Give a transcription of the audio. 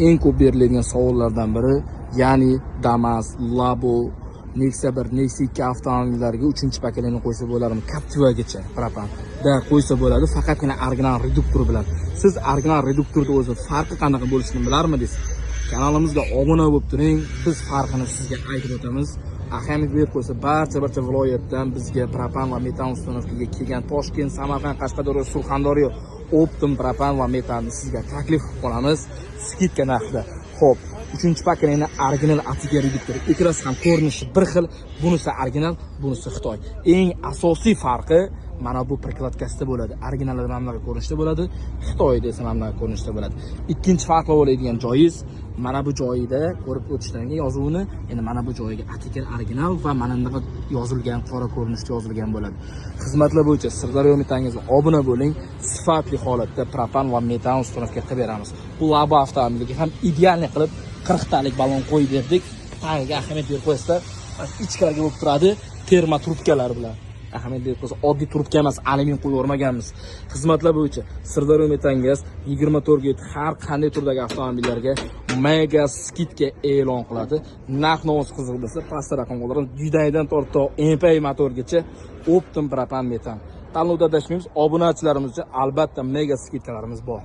eng ko'p beriladigan savollardan biri, ya'ni Damas, Labo, Nexia 1, Nexia 2 avtomobillariga 3-pakelikni qo'ysa bo'ladimi? Captiva'gacha propan-da qo'ysa bo'ladi, faqatgina original reduktor bilan. Siz original reduktorning o'zi farqi qanaqa bo'lishini bilarmidingiz? Kanalimizga obuna bo'lib turing, biz farqini sizga aytib o'tamiz. Ahamiyat berib qo'ysa, barcha viloyatdan bizga propan va metan ustanovkaga kelgan Toshkent, Samarqand, Qashqadaryo, Surxondaryo optim propan va metanni sizga taklif qilib qolamiz skidka narxida. Xo'p, 3-pakelikni original Atiga reduktor. Ikkalasi ham ko'rinishi bir xil, bunisi original, bunisi Xitoy. Eng asosiy farqi mana bu prikladkasida bo'ladi. Originalda mana bunaqa ko'rinishda bo'ladi, Xitoyda esa mana bunaqa ko'rinishda bo'ladi. Ikkinchi farqli bo'ladigan joyingiz mana bu joyida ko'rib o'tishdan keyin yozuvini, endi mana bu joyiga Atiga original va mana bunaqa yozilgan, qora ko'rinishda yozilgan bo'ladi. Xizmatlar bo'yicha Sirdaryo metangizga obuna bo'ling. Sifatli holatda propan va metan uстановка qilib beramiz. Bu Labo avtomobiliga ham idealni qilib 40 talik ballon qo'yib berdik. Tagiga ahamiyat berib qo'ysa, ichkariga bo'lib turadi, termo trubkalar bilan. Ahamiyat berib qo'ysa, oddiy trubka emas, alyumin qo'yib o'rmaganmiz. Xizmatlar bo'yicha Sirdaryo metangaz 24 ga har qanday turdagi avtomobillarga mega skidka e'lon qiladi. Narx-navosi qiziq bo'lsa, pastda raqam qoldirib, Yudaydan tortib MPI motorgacha optim propan metan. Tanlovda adashmaymiz. Obunachilarimiz uchun albatta mega skidkalarimiz bor.